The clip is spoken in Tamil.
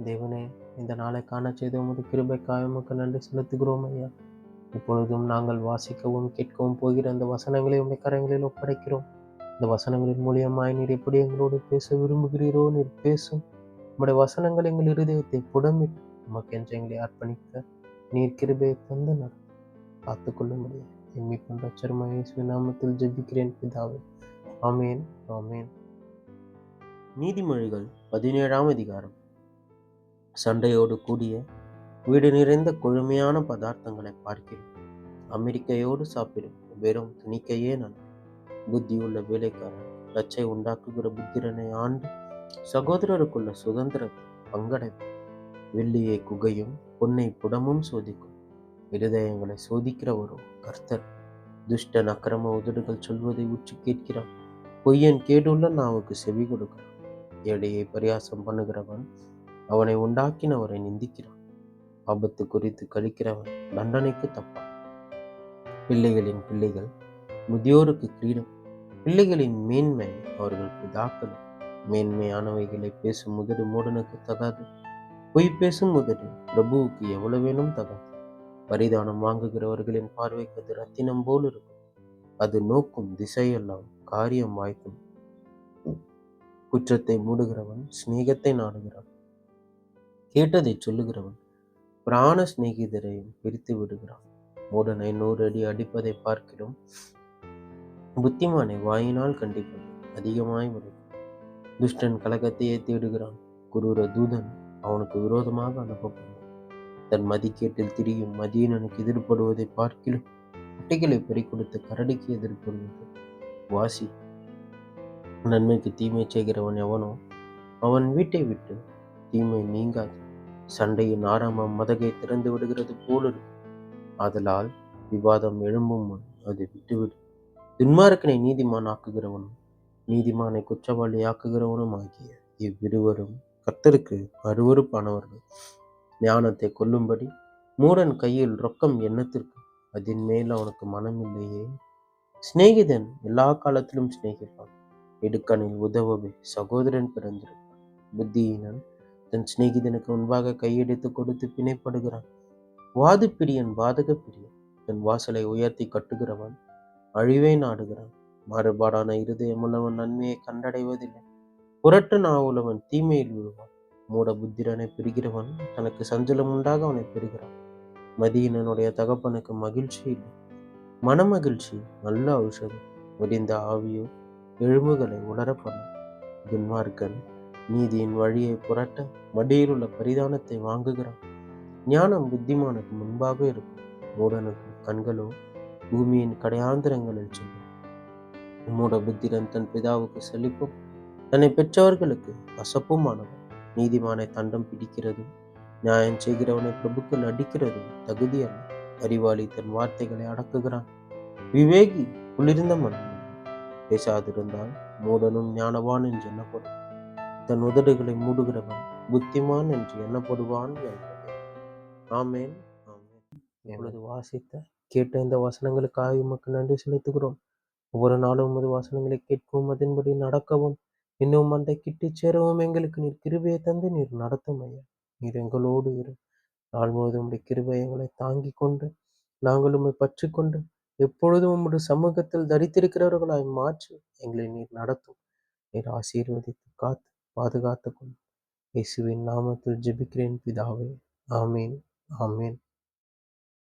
தேவனே, இந்த நாளை காண செய்த உமது கிருபைக்காக உமக்கு நன்றி செலுத்துகிறோம் ஐயா. இப்பொழுதும் நாங்கள் வாசிக்கவும் கேட்கவும் போகிற அந்த வசனங்களை உடைய கரங்களில் ஒப்படைக்கிறோம். இந்த வசனங்களின் மூலியமாய் நீர் எப்படி எங்களோடு பேச விரும்புகிறீரோ நீர் பேசும். உம்முடைய வசனங்கள் எங்கள் இருதயத்தை புடமிட்டு உமக்கென்று எங்களை அர்ப்பணிக்க நீர் கிருபையை தந்து காத்துக்கொள்ள முடியும். எம்மி கொண்ட ரட்சகருமாகிய இயேசுவின் நாமத்தில் ஜெபிக்கிறேன் பிதாவே. ஆமேன், ஆமேன். நீதிமொழிகள் 17ஆம் அதிகாரம். சண்டையோடு கூடிய வீடு நிறைந்த கொழுமையான பதார்த்தங்களை பார்க்கிறோம். அமெரிக்கையோடு சாப்பிடும் வெறும் துணிக்கையே நன்மை. புத்தியுள்ள வேலைக்காரன் லச்சை உண்டாக்குகிற புத்திரனை ஆண்டு சகோதரருக்குள்ள சுதந்திரத்தை பங்கடைப்பான். வெள்ளியை குகையும் பொன்னை புடமும் சோதிக்கும். இருதயங்களை சோதிக்கிறவரோ கர்த்தர். துஷ்ட அக்கிரம உதடுகள் சொல்வதை உற்று கேட்கிறான். பொய்யன் கேடுள்ள நாவுக்கு செவி கொடுக்கிறான். ஏழையை பரியாசம் பண்ணுகிறவன் அவனை உண்டாக்கினவரை நிந்திக்கிறான். ஆபத்து குறித்து கழிக்கிறவன் தண்டனைக்கு தப்பான். பிள்ளைகளின் பிள்ளைகள் முதியோருக்கு கிரீடம். பிள்ளைகளின் மேன்மை அவர்கள் பிதாக்கள். மேன்மையானவைகளை பேசும் முதடு மூடனுக்கு தகாது. பொய் பேசும் முதடு பிரபுவுக்கு எவ்வளவேனும் தகாது. பரிதானம் வாங்குகிறவர்களின் பார்வைக்கு அது ரத்தினம் போல் இருக்கும். அது நோக்கும் திசையெல்லாம் காரியம் வாய்க்கும். குற்றத்தை மூடுகிறவன் சிநேகத்தை நாடுகிறான். கேட்டதை சொல்லுகிறவன் பிராண சிநேகிதரையும் பிரித்து விடுகிறான். மூடனை 100 அடி அடிப்பதை பார்க்கிறோம். புத்திமானை வாயினால் கண்டிப்பது அதிகமாய் வரும். துஷ்டன் கலகத்தையே தேடுகிறான். குரூர தூதன் அவனுக்கு விரோதமாக அனுப்பப்படும். தன் மதிக்கேட்டில் திரியும் மதியனனுக்கு எதிர்படுவதை பார்க்கிலும் குட்டிகளை பறிகொடுத்த கரடிக்கு எதிர்படுவது வாசி. நன்மைக்கு தீமை செய்கிறவன் எவனோ அவன் வீட்டை விட்டு தீமை நீங்காது. சண்டையின் ஆரம்பம் மதகை திறந்து விடுகிறது போல் இருக்கும். ஆதலால் விவாதம் எழும்பும் முன் அதை விட்டுவிடு. துன்மார்க்கனை நீதிமான் ஆக்குகிறவனும் நீதிமானை குற்றவாளி ஆக்குகிறவனும் ஆகிய இவ்விருவரும் கர்த்தருக்கு அருவருப்பானவர்கள். ஞானத்தை கொல்லும்படி மூடன் கையில் ரொக்கம் எண்ணத்திற்கு அதன் மேல் அவனுக்கு மனமில்லையே. சிநேகிதன் எல்லா காலத்திலும் சிநேகிப்பான். இடுக்கணில் உதவவே சகோதரன் பிறந்திருப்பான். புத்தியினன் தன் சிநேகிதனுக்கு முன்பாக கையெடுத்து கொடுத்து பிணைப்படுகிறான். வாது பிரியன் பாதக பிரியன். தன் வாசலை உயர்த்தி கட்டுகிறவன் அழிவை நாடுகிறான். மாறுபாடான இருதயமுள்ளவன் நன்மையை கண்டடைவதில்லை. புரட்டு நாவுள்ளவன் தீமையில் விழுவான். மூட புத்திரனை பெறுகிறவன் தனக்கு சஞ்சலம் உண்டாக அவனை பெறுகிறான். மதியினனுடைய தகப்பனுக்கு மகிழ்ச்சி இல்லை. மனமகிழ்ச்சி நல்ல ஔஷதம். ஒடிந்த ஆவியோ எலும்புகளை உலரப்படும். துன்மார்க்கன் நீதியின் வழியை புரட்ட மடியில் உள்ள பரிதானத்தை வாங்குகிறான். ஞானம் புத்திமானுக்கு முன்பாக இருக்கும். மூடனுக்கு கண்களோ பூமியின் கடையாந்திரங்களில் செல்லும். மூட புத்திரன் தன் பிதாவுக்கு செழிப்பும் தன்னை பெற்றவர்களுக்கு கசப்புமானவன். நீதிமானை தண்டம் பிடிக்கிறதும் நியாயம் செய்கிறவனை பிரபுக்கள் அடிக்கிறதும் தகுதி அல்ல. அறிவாளி தன் வார்த்தைகளை அடக்குகிறான். விவேகி குளிர்ந்த மனம் பேசாதிருந்தால் மூடனும் ஞானவான் என்று எண்ணப்படும். தன் உதடுகளை மூடுகிறவன் புத்திமான் என்று எண்ணப்படுவான் என்பதே. ஆமேன், ஆமேன். இப்பொழுது வாசித்த கேட்ட இந்த வசனங்களுக்காக உமக்கு நன்றி செலுத்துகிறோம். ஒவ்வொரு நாளும் உமது வசனங்களை கேட்கவும் அதன்படி நடக்கவும் இன்னும் அந்த கிட்டி சேரவும் எங்களுக்கு நீர் கிருபையை தந்து நீர் நடத்தும் ஐயா. நீர் எங்களோடு இரு. நாள் முழுவதும் உடைய கிருபை எங்களை தாங்கி கொண்டு நாங்கள் உம்மை பற்றி கொண்டு எப்பொழுதும் உம்முடைய சமூகத்தில் தரித்திருக்கிறவர்களாய் மாற்றி எங்களை நீர் நடத்தும். நீர் ஆசீர்வதித்து காத்து பாதுகாத்து கொண்டு இயேசுவின் நாமத்தில் ஜெபிக்கிறேன் பிதாவே. ஆமேன், ஆமேன்.